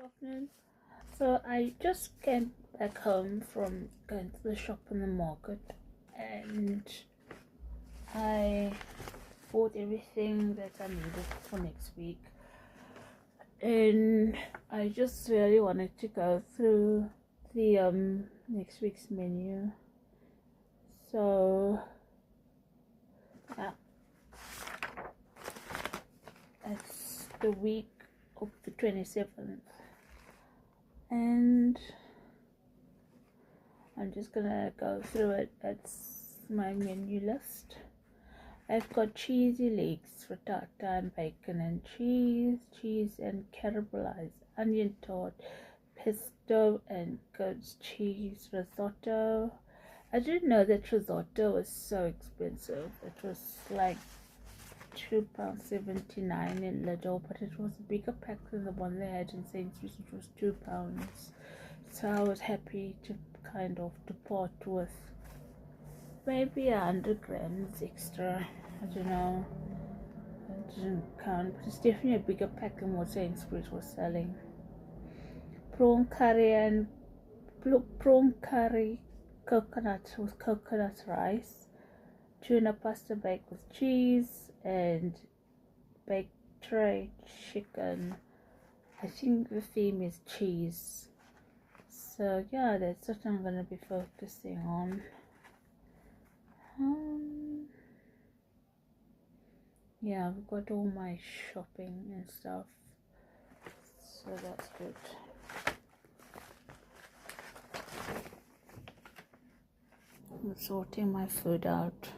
Good afternoon. So I just came back home from going to the shop in the market, and I bought everything that I needed for next week. And I just really wanted to go through the next week's menu. So yeah, it's the week of the 27th. And I'm just gonna go through it. That's my menu list. I've got cheesy leeks, frittata and bacon and cheese and caramelized onion tart, pesto and goat's cheese risotto. I didn't know that risotto was so expensive. It was like £2.79 in Lidl, but it was a bigger pack than the one they had in Sainsbury's, which was £2. So I was happy to kind of depart with maybe 100 grams extra. I don't know, I didn't count, but it's definitely a bigger pack than what Sainsbury's was selling. Prawn curry coconut with coconut rice, tuna pasta baked with cheese, and baked tray chicken. I think the theme is cheese. So yeah, that's what I'm gonna be focusing on. Yeah, I've got all my shopping and stuff, so that's good. I'm sorting my food out.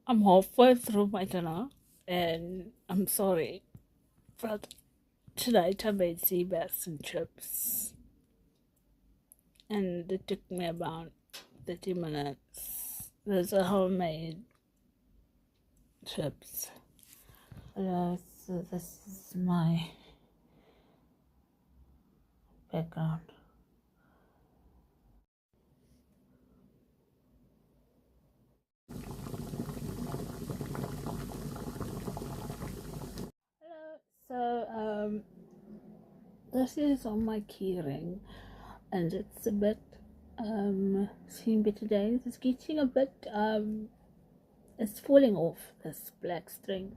I'm halfway through my dinner, and I'm sorry, but tonight I made sea bass and chips, and it took me about 30 minutes. Those are homemade chips. So this is my background. So this is on my key ring, and it's a bit seen better days. It's getting a bit it's falling off, this black string.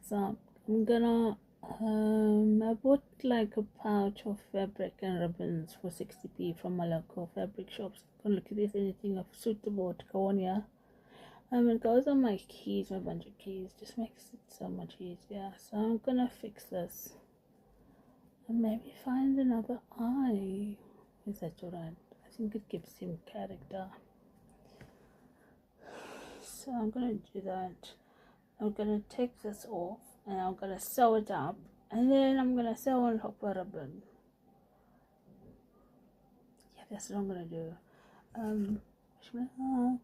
So I'm gonna I bought like a pouch of fabric and ribbons for 60p from my local fabric shops. I'm gonna look if there's anything suitable to go on here. It goes on my keys, my bunch of keys, just makes it so much easier. So I'm gonna fix this and maybe find another eye. Is that alright? I think it gives him character. So I'm gonna do that. I'm gonna take this off and I'm gonna sew it up, and then I'm gonna sew on top a ribbon. that's what I'm gonna do. Bismillah.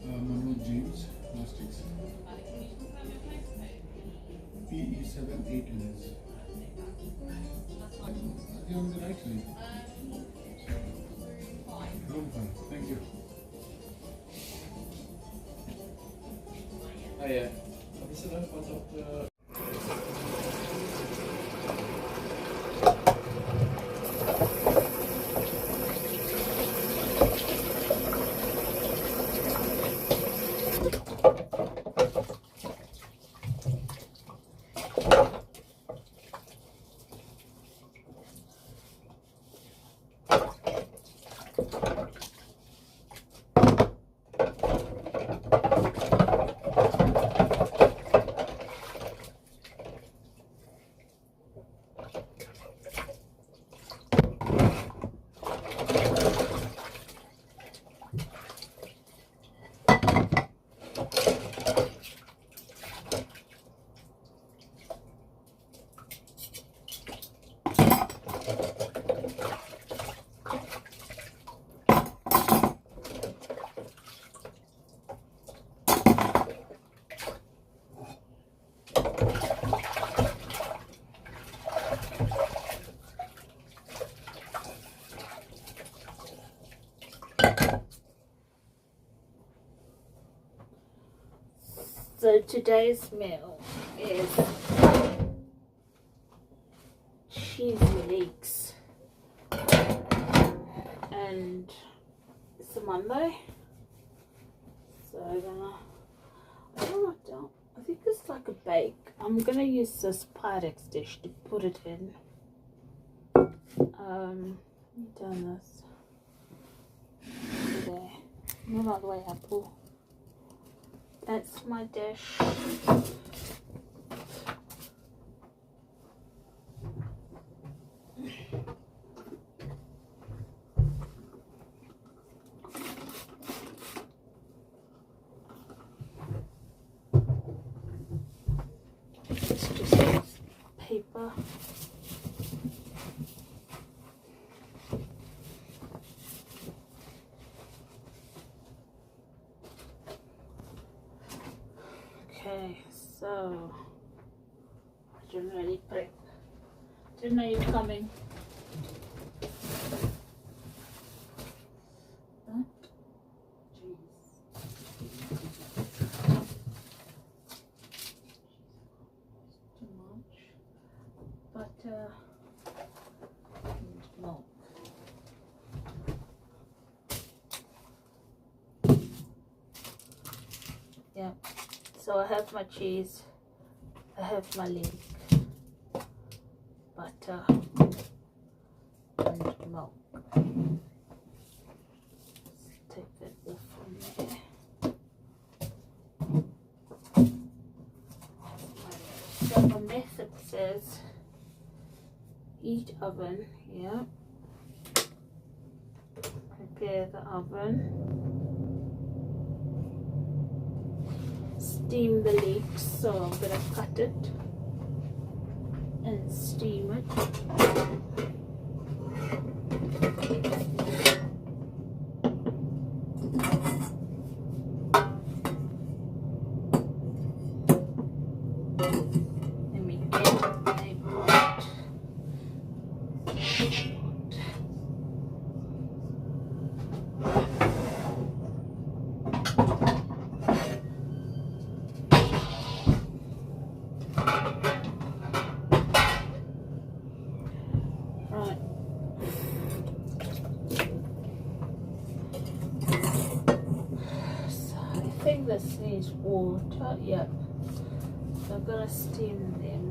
Mohammed James, plastics. PE78LS. You're on the right side. Room 5. Thank you. Hiya. Wat is er dan? Wat op de... So today's meal is cheese leeks, and it's a Monday, so I'm gonna, I think it's like a bake. I'm gonna use this Pyrex dish to put it in. Done this today, not all the way apple. That's my dish. It's just paper. Okay, so generally prep. Didn't know you were coming. Huh? Too much. Butter and milk. Yeah. So I have my cheese, I have my leek, butter and milk. Let's take that off from there. So the method says heat oven, yeah. Prepare the oven. Steam the leeks, so I'm gonna cut it and steam it. Let me get a pot. Right. So I think this needs water. Yep. So I'm gonna steam them.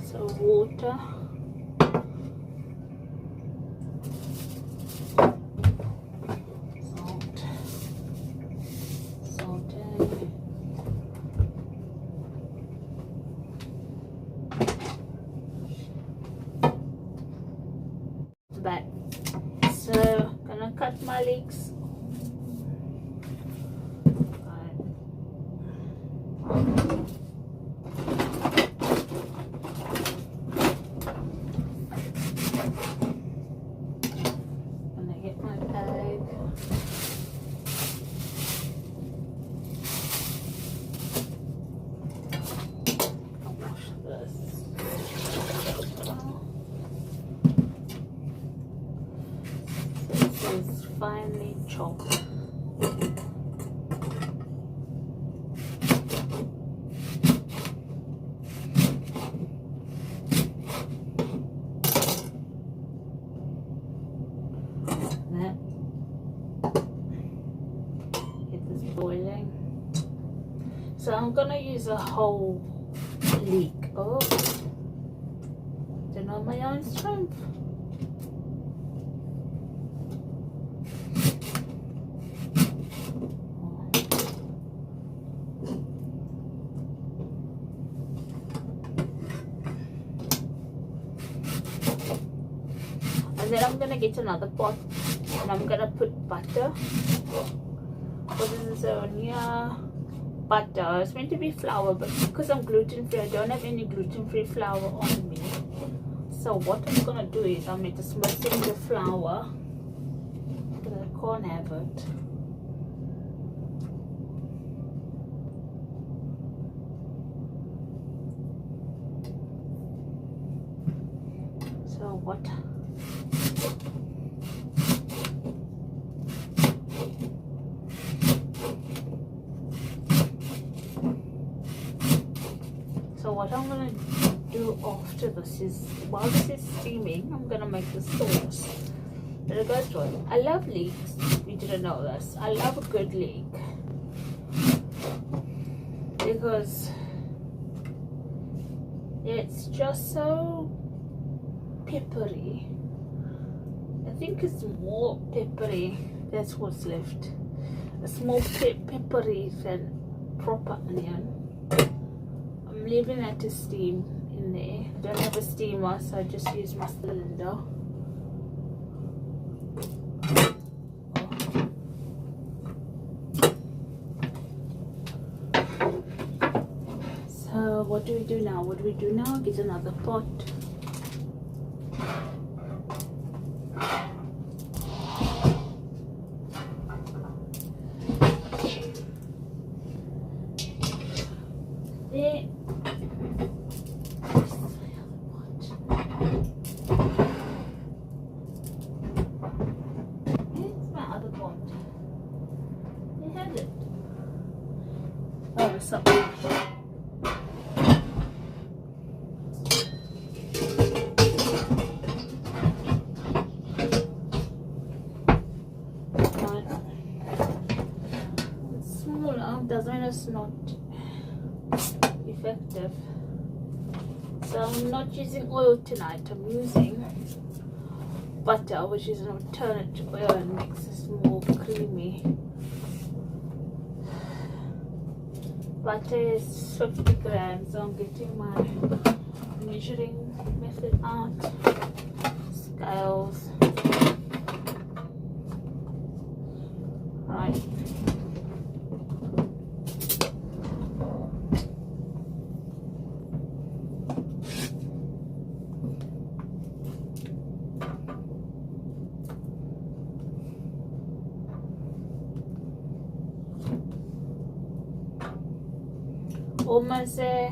So water. Back. So gonna cut my leeks. Gonna get my bag. I'll wash this. This is finely chopped. Get this boiling. So I'm gonna use a whole leek. Oh, don't know my own strength. And then I'm gonna get another pot and I'm gonna put butter. What is this on here? Butter. It's meant to be flour, but because I'm gluten free, I don't have any gluten free flour on me. So what I'm gonna do is I'm going to mix in the flour, but I can't have it. So what? So what I'm gonna do after this is, while this is steaming, I'm gonna make the sauce. Let it go through. I love leeks. We didn't know this. I love a good leek because it's just so peppery. I think it's more peppery. That's what's left. It's more peppery than proper onion. I'm leaving that to steam in there. I don't have a steamer, so I just use my cylinder. So what do we do now? What do we do now? Get another pot. There. Where's my other pot? They had it. Oh, it's up. It's smaller, doesn't mean it's not effective. So I'm not using oil tonight. I'm using butter, which is an alternate to oil and makes this more creamy. Butter is 50 grams, so I'm getting my measuring method out. Scales. Right. Almost a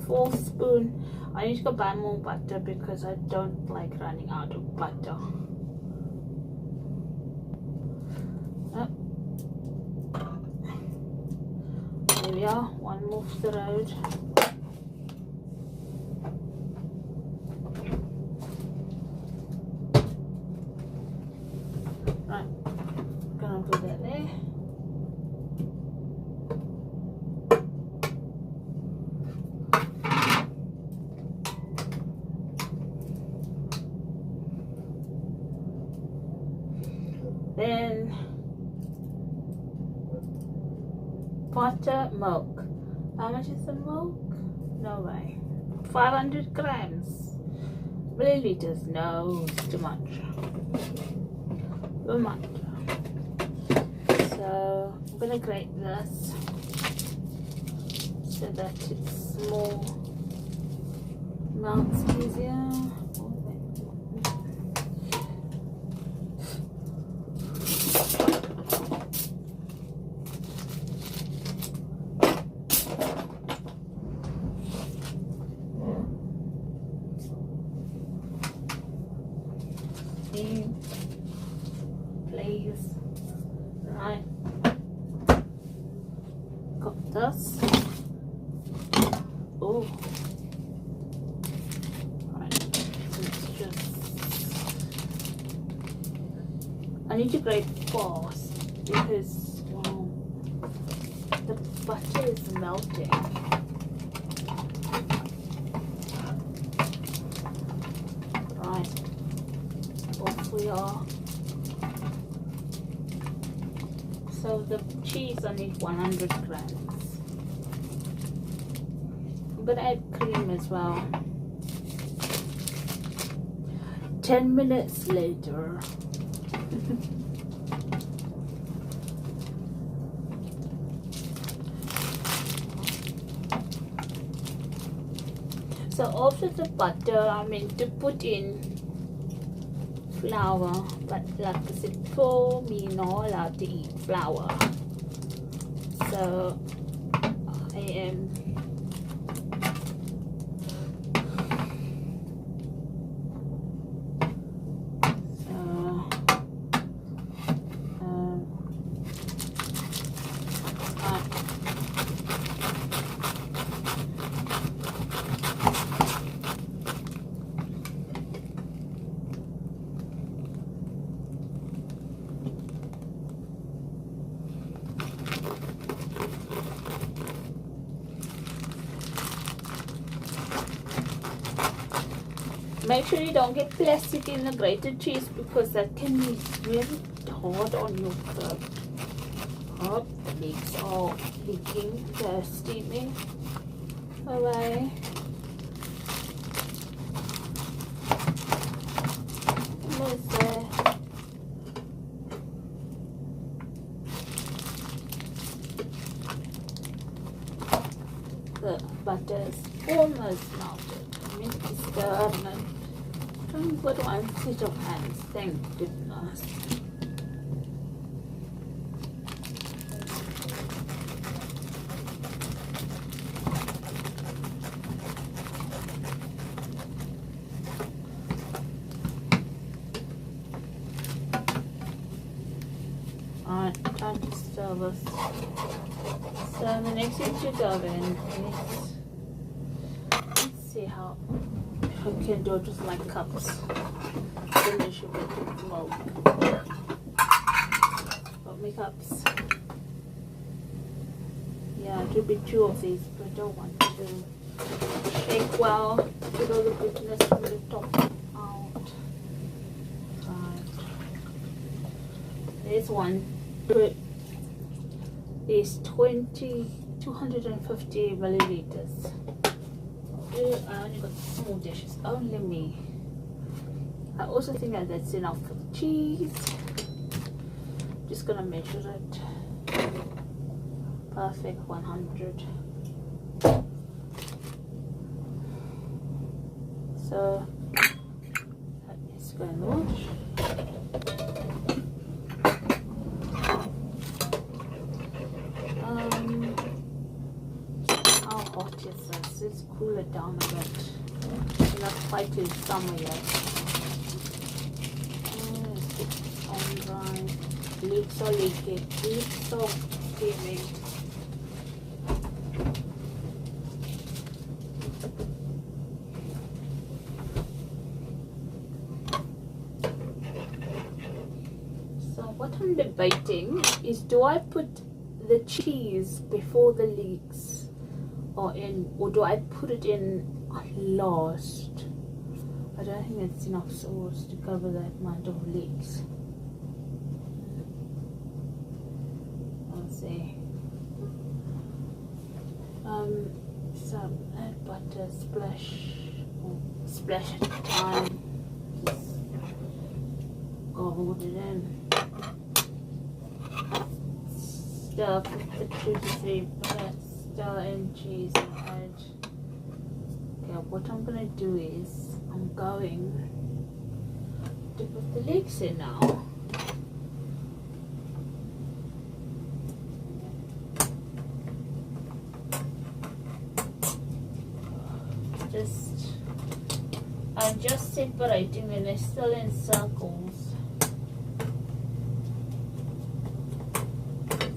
4 spoon. I need to go buy more butter because I don't like running out of butter. Oh. There we are, one moves the road. Right, gonna put that there. Then butter, milk. How much is the milk? No way. 500 grams. Milliliters. No, it's too much. reminder. So I'm gonna grate this so that it's more melts easier. Please, right, got this. Oh, right, it's just, I need to grate fast because the butter is melting. Right, off we are. So the cheese, I need 100 grams. I'm gonna add cream as well. 10 minutes later. So after the butter, I mean to put in flour, but like I said before, me not allowed to eat flour, so I am make sure you don't get plastic in the grated cheese because that can be really hard on your throat. Oh, the legs are leaking, they're steaming away. Almost there. The butter is almost melted. I mean, it's stirring it. Don't put one set of hands, thank goodness. Alright, time to stir this. So the next thing to go in is, let's see how I can do it with my cups. Finish a bit of milk. Got my cups. Yeah, it will be 2 of these, but I don't want to shake well. Get all the goodness from the top out. Right. There's one. Is 250 milliliters. I only got small dishes, only me. I also think that that's enough for the cheese. Just gonna measure it. Perfect, 100. So that is going to wash. How hot is this? Let's cool it down a bit. Not quite in summer yet. It's on dry. Leeks are leaking. Leeks are steaming. So what I'm debating is, do I put the cheese before the leeks are in, or do I put it in last? I don't think it's enough sauce to cover that amount of leeks. Let's see. So add butter, splash at a time. Just gobbled it in. stir for 2 to 3 minutes. Stir in cheese and add. Okay, what I'm gonna do is I'm going to put the leeks in now. I'm just separating them, they're still in circles.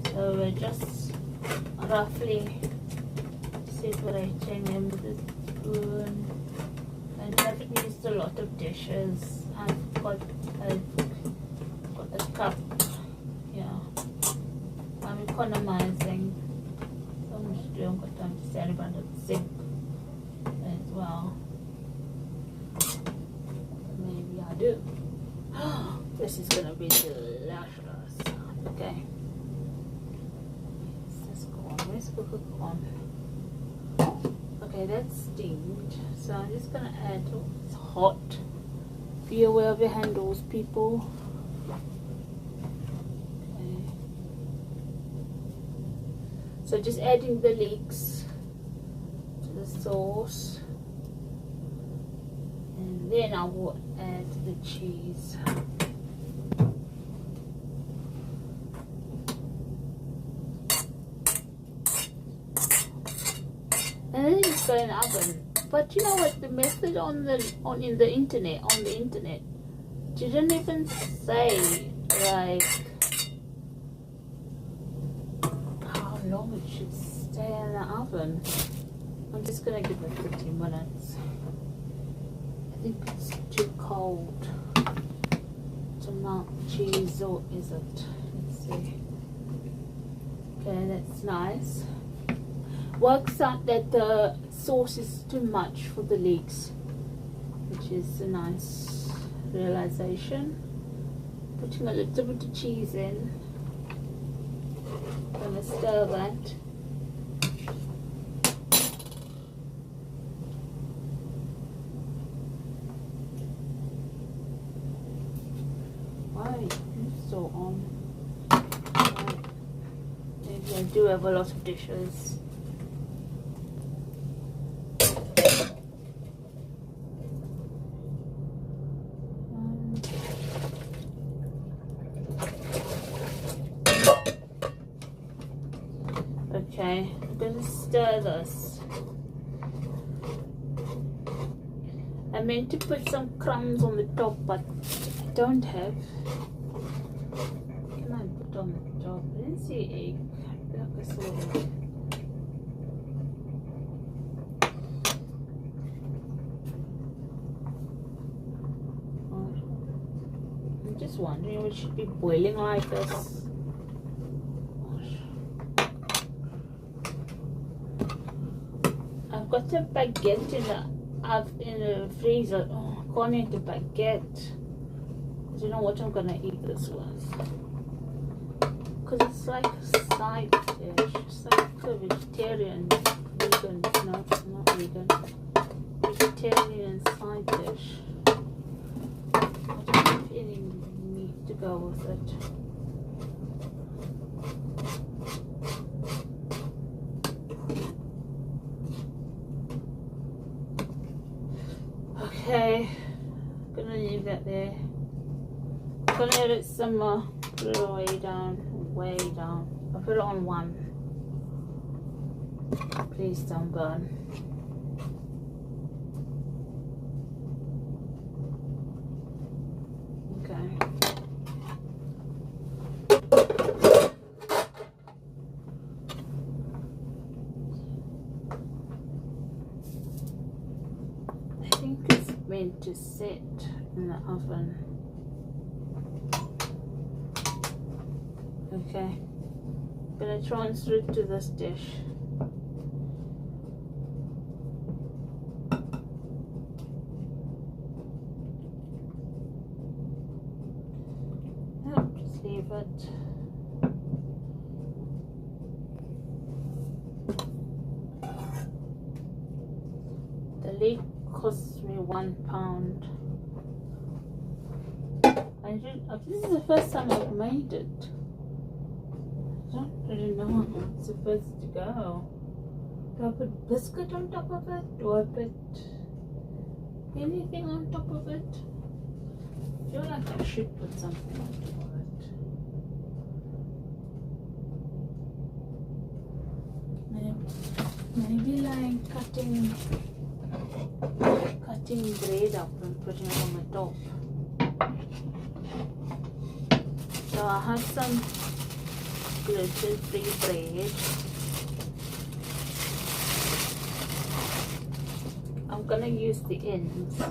So we're just roughly separating them with a spoon. And I haven't used a lot of dishes. I've got a cup. Yeah. I'm economizing. So much to do, I've got time to stand around the sink as well. Maybe I do. This is gonna be delicious. Okay. Let's go on. Where's the cook on? Okay, that's steamed. So I'm just gonna add. Oh, it's hot. Be aware of your handles, people. Okay. So just adding the leeks to the sauce. And then I will add the cheese. And then it's go in the oven. But you know what? The method in the internet didn't even say like how long it should stay in the oven. I'm just gonna give it 15 minutes. I think it's too cold to melt cheese, or is it? Let's see. Okay, that's nice. Works out that the sauce is too much for the leeks, which is a nice realization. Putting a little bit of cheese in. Gonna stir that. Why you so on? Maybe I do have a lot of dishes. Okay, I'm gonna stir this. I meant to put some crumbs on the top, but I don't have. What can I put on the top? I didn't see egg. I feel like I saw egg. I'm just wondering if it should be boiling like this. I've got a baguette in the freezer. Oh, I can't eat the baguette. I don't know what I'm gonna eat this with. Because it's like a side dish. It's like a vegetarian, vegan, no, not vegan. Vegetarian side dish. I don't have any meat to go with it. Okay, gonna leave that there. Gonna let it simmer, put it way down, way down. I'll put it on 1. Please don't burn. Okay. I think it's meant to sit in the oven. Okay, I'm gonna transfer it to this dish. Oh, just leave it. The leek cost me £1. This is the first time I've made it. I don't really know how it's supposed to go. Do I put biscuit on top of it? Do I put anything on top of it? I feel like I should put something on top of it. Maybe like cutting bread up and putting it on the top. So I have some gluten-free bread. I'm gonna use the ends.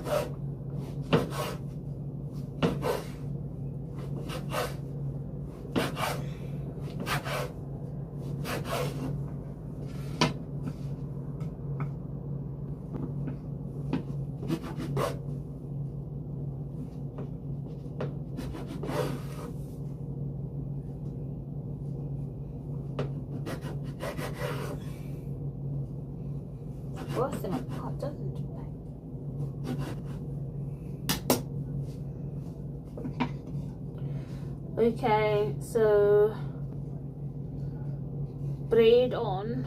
Worse than I thought, doesn't it? Okay, so braid on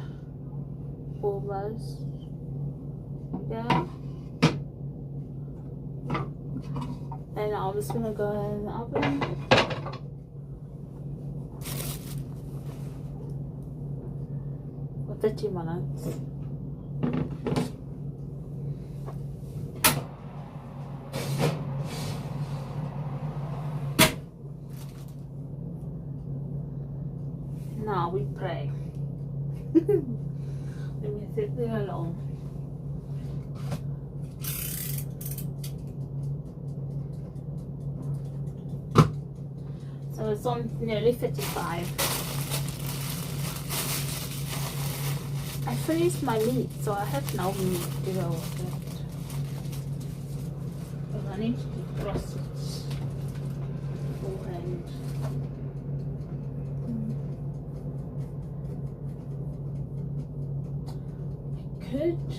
almost. Yeah. And I'm just gonna go in the oven. For 30 minutes. Now we pray. Let me sit there alone. So it's on nearly 35. I freeze my meat, so I have no meat to go with it. But I need to defrost it beforehand. Could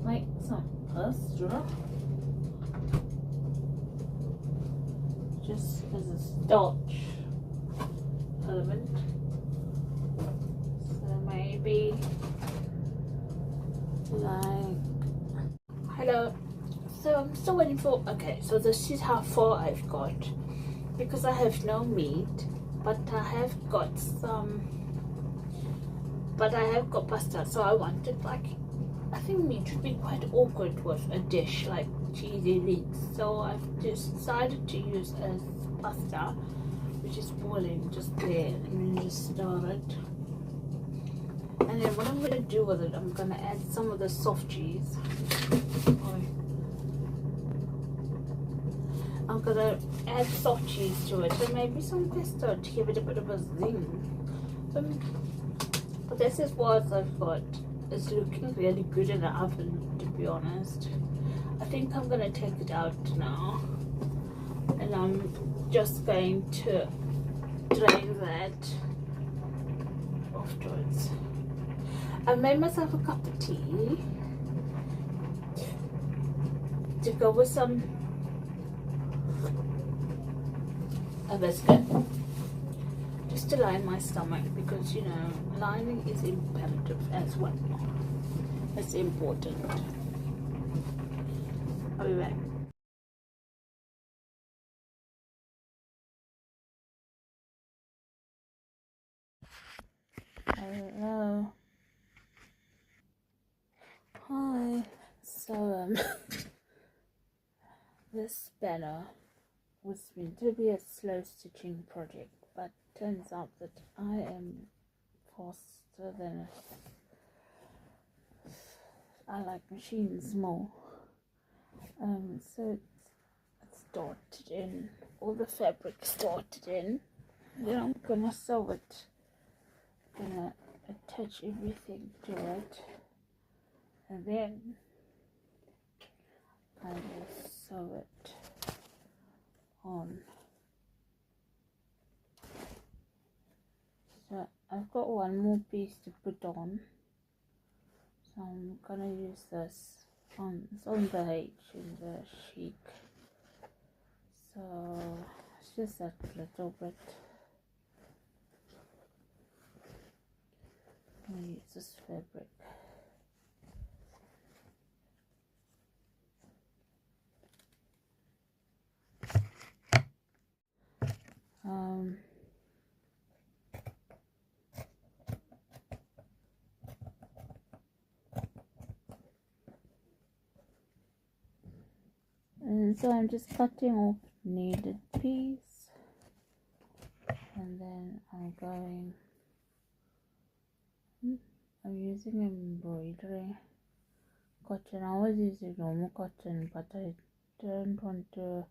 make some pasta just as a starch element. So maybe like, hello. So I'm still waiting for, okay, so this is how far I've got, because I have no meat, but I have got pasta. So I wanted, like, I think meat would be quite awkward with a dish like cheesy leeks, so I've just decided to use as pasta, which is boiling just there, and then just stir it. And then what I'm going to do with it, I'm going to add some of the soft cheese. I'm going to add soft cheese to it, and maybe some pesto to give it a bit of a zing. But this is what I've got. It's looking really good in the oven, to be honest. I think I'm going to take it out now, and I'm just going to drain that afterwards. I made myself a cup of tea to go with a biscuit, just to line my stomach, because, you know, lining is imperative as well. It's important. I'll be back. Hello. Hi. So this banner was meant to be a slow stitching project, but turns out that I am faster than I like machines more. So it started in, all the fabric started in, then I'm gonna sew it, gonna attach everything to it, and then I will sew it on. So I've got one more piece to put on, so I'm gonna use this on, it's on the H in the chic, so it's just that little bit. What's this fabric? And so I'm just cutting off needed piece, and then I'm using embroidery cotton. I was using normal cotton, but I don't want to.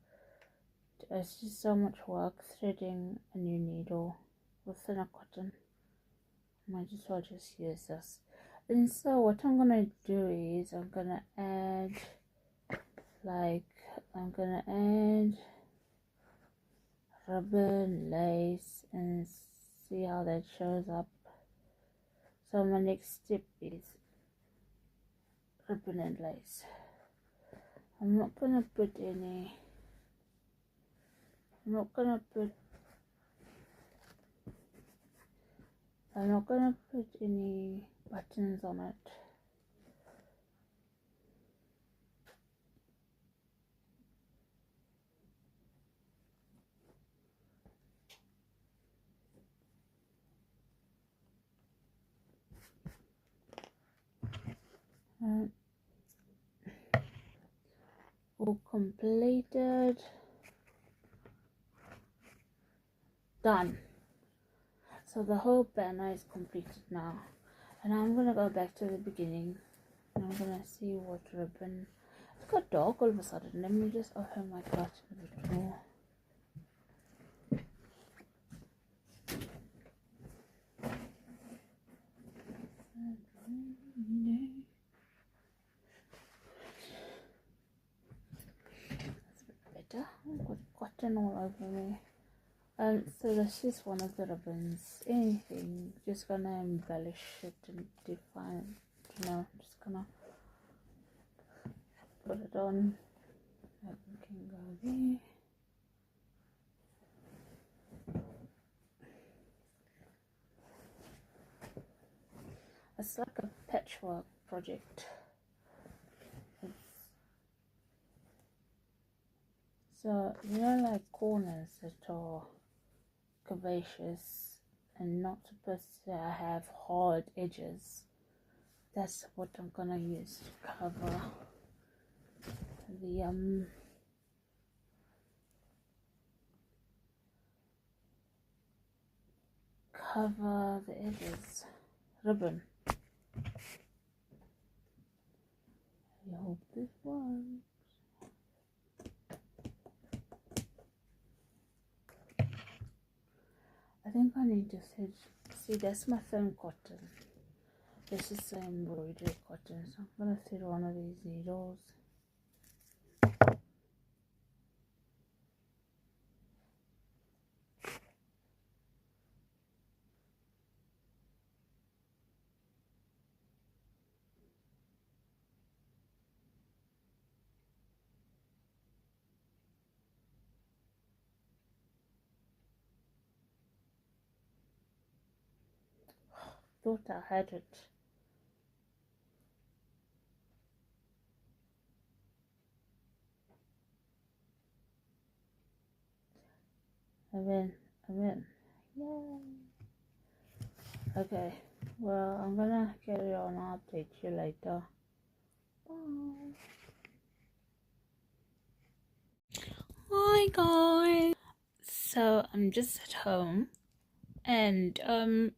It's just so much work threading a new needle with thinner cotton. I might as well just use this. And so what I'm gonna do is I'm gonna add ribbon, lace, and see how that shows up. So my next step is ribbon and lace. I'm not gonna put any buttons on it. All completed. Done. So the whole banner is completed now, and I'm gonna go back to the beginning and I'm gonna see what ribbon. It got dark all of a sudden. Let me just open my curtain a bit more. That's a bit better. I've got cotton all over me. So this is one of the ribbons. Anything, just gonna embellish it and define it. You know, just gonna put it on. That can go there. It's like a patchwork project. So you know, like corners that are curvaceous and not supposed to have hard edges. That's what I'm gonna use to cover the edges. Ribbon. I hope this works. I think I need to see that's my thin cotton. This is the embroidery cotton, so I'm gonna thread one of these needles. Thought I had it. I win. Yay. Okay, well, I'm gonna carry on. I'll update you later. Bye. Hi guys. So I'm just at home, and I'm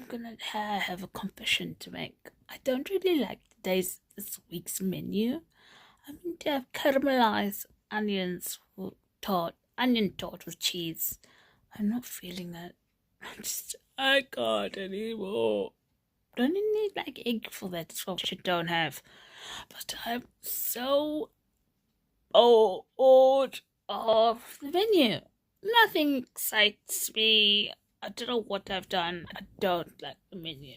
gonna have a confession to make. I don't really like this week's menu. I'm going to have caramelized onion tart with cheese. I'm not feeling it. I can't anymore. Don't you need like egg for that sort of shit? Don't have. But I'm so bored of the menu. Nothing excites me. I don't know what I've done. I don't like the menu.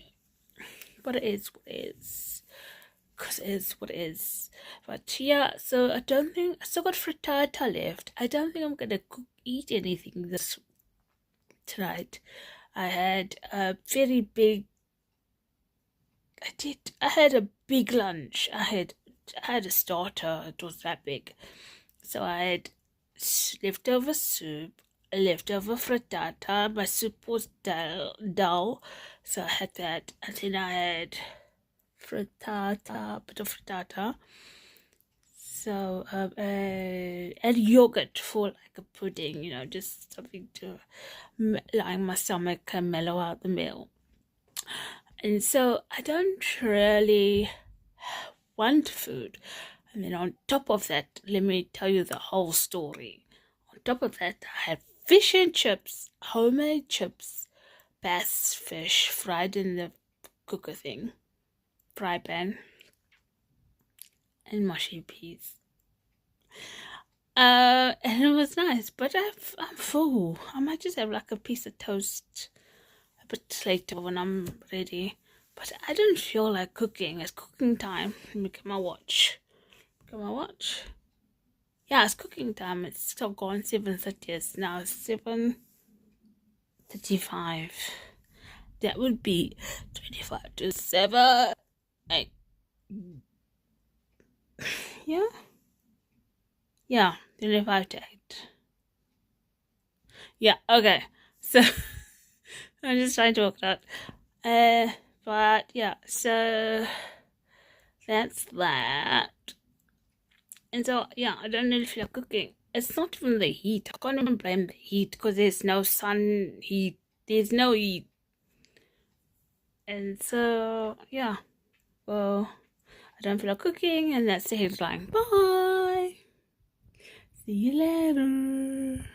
But it is what it is. Because it is what it is. But yeah, so I don't think I still got frittata left. I don't think I'm gonna eat anything tonight. I had a very big I had a big lunch. I had a starter. It was that big. So I had leftover soup, leftover frittata. My soup was dull, so I had that. And then I had frittata, bit of frittata. So, and yogurt for like a pudding, just something to line my stomach and mellow out the meal. And so I don't really want food. And then on top of that, let me tell you the whole story. On top of that, I had fish and chips, homemade chips, bass fish fried in the cooker thing, fry pan, and mushy peas. And it was nice, but I'm full. I might just have like a piece of toast a bit later when I'm ready. But I don't feel like cooking. It's cooking time. Let me get my watch. Yeah, it's cooking time. It's still gone 7:30. It's now 7:35. That would be 25 to 7. 8. Yeah, 25 to 8. Yeah, okay. So, I'm just trying to work it out. But, yeah, so, that's that. And so, yeah, I don't really feel like cooking. It's not even the heat. I can't even blame the heat because there's no sun heat. There's no heat. And so, yeah. Well, I don't feel like cooking, and that's the headline. Bye! See you later.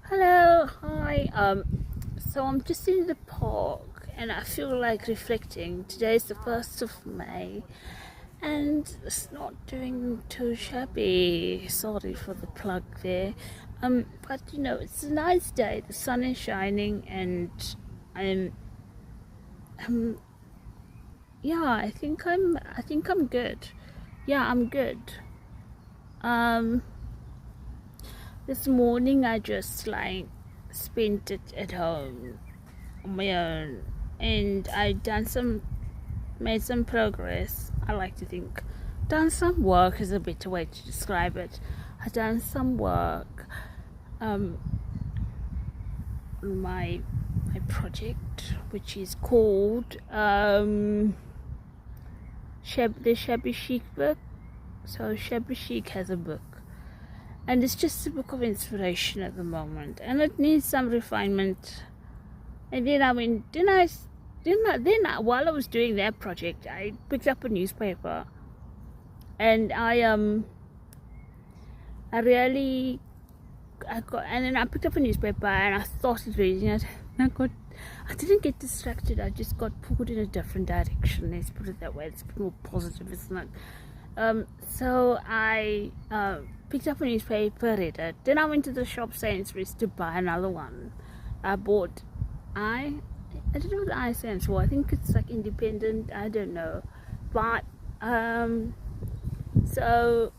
Hello, hi. So I'm just in the park and I feel like reflecting. Today is the 1st of May and it's not doing too shabby. Sorry for the plug there. But it's a nice day. The sun is shining and yeah, I think I'm good. Yeah, I'm good. This morning I just spent it at home on my own, and I made some progress. I like to think done some work is a better way to describe it. I done some work on my project, which is called the Shabby Chic book. So Shabby Chic has a book. And it's just a book of inspiration at the moment, and it needs some refinement. And then while I was doing that project, I picked up a newspaper, and then I picked up a newspaper and I started reading it. And I didn't get distracted. I just got pulled in a different direction. Let's put it that way. It's a bit more positive, isn't it? So I picked up a newspaper, read it. Then I went to the shop Sainsbury's to buy another one. I bought I don't know what the I stands for. I think it's like independent. I don't know. But so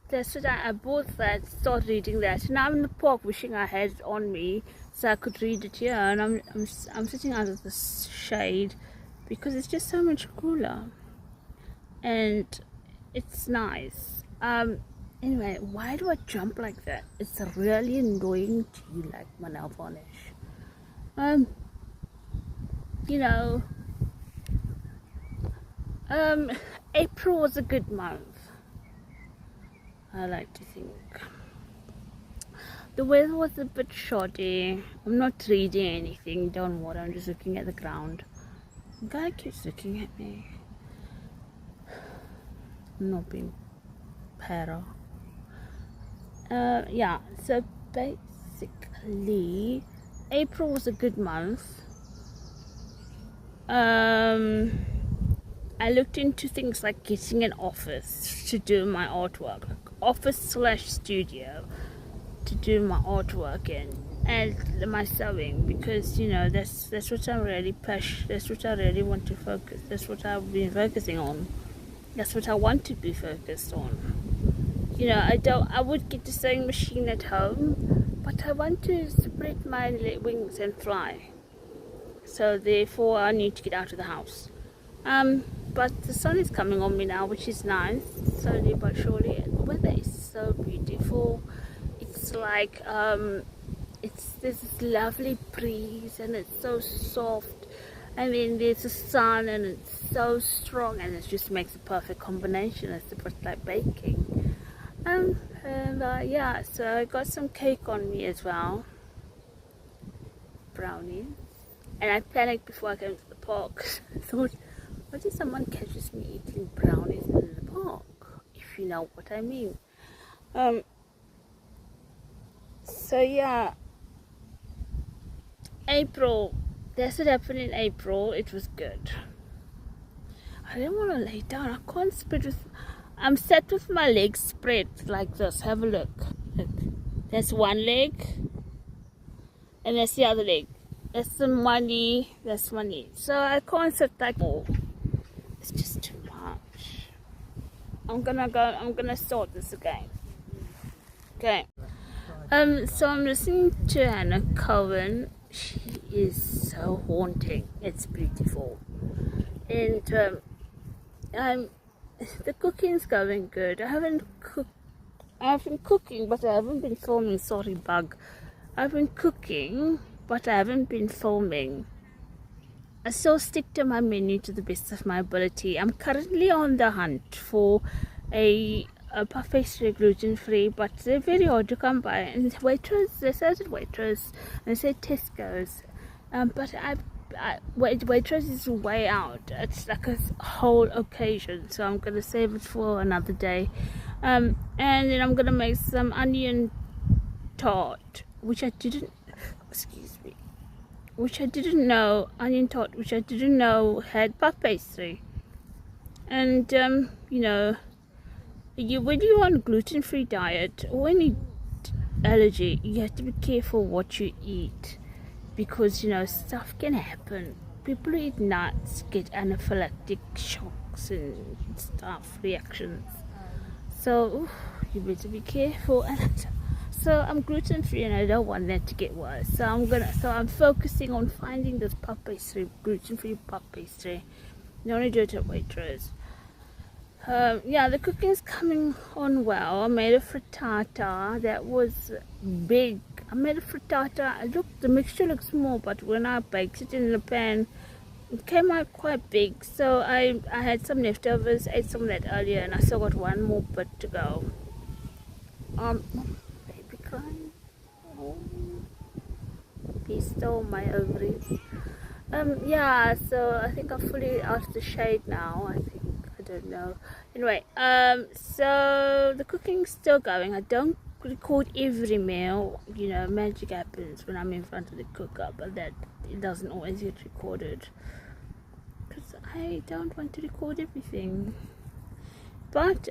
that's what I bought that, started reading that. And now I'm in the park wishing I had it on me so I could read it here. And I'm sitting out of the shade because it's just so much cooler. And it's nice. Anyway, why do I jump like that? It's really annoying to you, like my nail varnish. April was a good month, I like to think. The weather was a bit shoddy. I'm not reading anything, don't worry, I'm just looking at the ground. The guy keeps looking at me. I'm not being para. Yeah, so basically April was a good month. I looked into things like getting an office to do my artwork, like office/studio to do my artwork in, and my sewing, because that's what I'm really that's what I really want to focus. That's what I've been focusing on. That's what I want to be focused on. You know, I would get the sewing machine at home, but I want to spread my wings and fly. So therefore I need to get out of the house. But the sun is coming on me now, which is nice, slowly but surely. And the weather is so beautiful. It's like there's this lovely breeze, and it's so soft. I mean, there's the sun, and it's so strong, and it just makes a perfect combination. It's a bit like baking. Yeah, so I got some cake on me as well, brownies, and I panicked before I came to the park. I thought, what if someone catches me eating brownies in the park? If you know what I mean. So yeah, April. That's what happened in April. It was good. I didn't want to lay down. I can't spread with. I'm sat with my legs spread like this. Have a look. Look. That's one leg, and that's the other leg. That's the money. That's my knee. So I can't sit like more. It's just too much. I'm gonna sort this again. Okay. So I'm listening to Hannah Cohen. She is so haunting. It's beautiful. And the cooking's going good. I've been cooking, but I haven't been filming. Sorry, bug. I've been cooking, but I haven't been filming. I still stick to my menu to the best of my ability. I'm currently on the hunt for a puff pastry gluten-free, but they're very hard to come by. And they said Waitrose, and they said Tesco's, but Waitrose is way out. It's like a whole occasion, so I'm gonna save it for another day. And then I'm gonna make some onion tart, which I didn't know, onion tart, which I didn't know had puff pastry. And you know, when you're on a gluten-free diet or any allergy, you have to be careful what you eat, because you know, stuff can happen. People who eat nuts get anaphylactic shocks and stuff, reactions. So you better be careful. And so I'm gluten-free, and I don't want that to get worse. So I'm focusing on finding this puff pastry, gluten-free puff pastry. You only do it at Waitrose. Yeah, the cooking's coming on well. I made a frittata that was big. I made a frittata. The mixture looks small, but when I baked it in the pan, it came out quite big. So I had some leftovers, ate some of that earlier, and I still got one more bit to go. Baby crying. Oh, he stole my ovaries. Yeah, so I think I'm fully out of the shade now. I don't know. Anyway, so the cooking's still going. I don't record every meal. You know, magic happens when I'm in front of the cooker, but that it doesn't always get recorded, because I don't want to record everything. But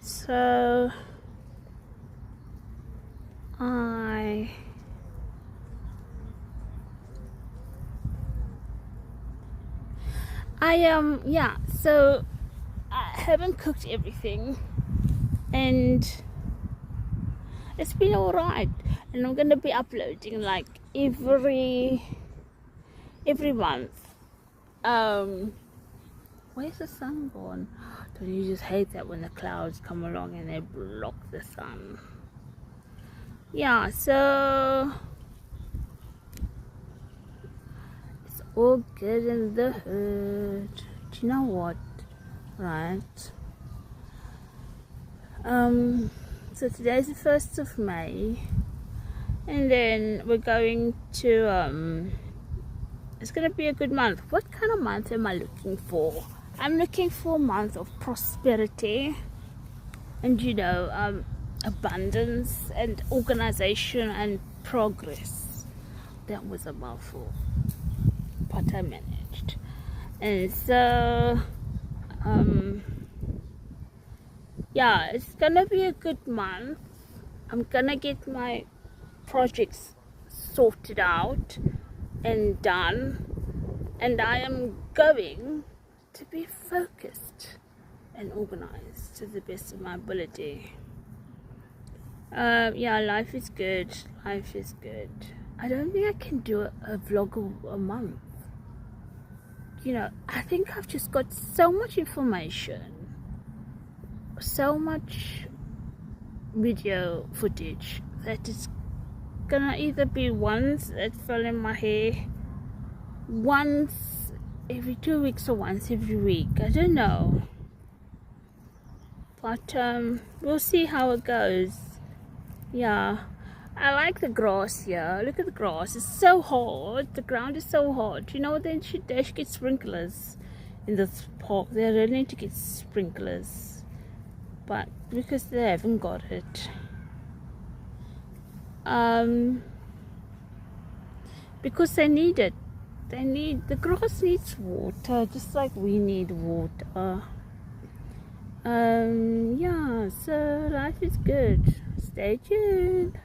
so yeah, so I haven't cooked everything, and it's been alright, and I'm gonna be uploading like every month. Where's the sun gone? Don't you just hate that when the clouds come along and they block the sun? Yeah, so it's all good in the hood. Do you know what? Right. So today's the 1st of May, and then we're going to it's gonna be a good month. What kind of month am I looking for? I'm looking for a month of prosperity and, you know, abundance and organization and progress. That was a mouthful, but I managed. And so yeah, it's gonna be a good month. I'm gonna get my projects sorted out and done, and I am going to be focused and organized to the best of my ability. Yeah, life is good. Life is good. I don't think I can do a vlog a month. You know, I think I've just got so much information, so much video footage that it's gonna either be once that fell in my hair, once every 2 weeks or once every week. I don't know. But we'll see how it goes. Yeah, I like the grass here. Look at the grass. It's so hard. The ground is so hard. You know, they should get sprinklers in this park. They really need to get sprinklers. But because they haven't got it. Because they need it. The grass needs water, just like we need water. Yeah, so life is good. Stay tuned.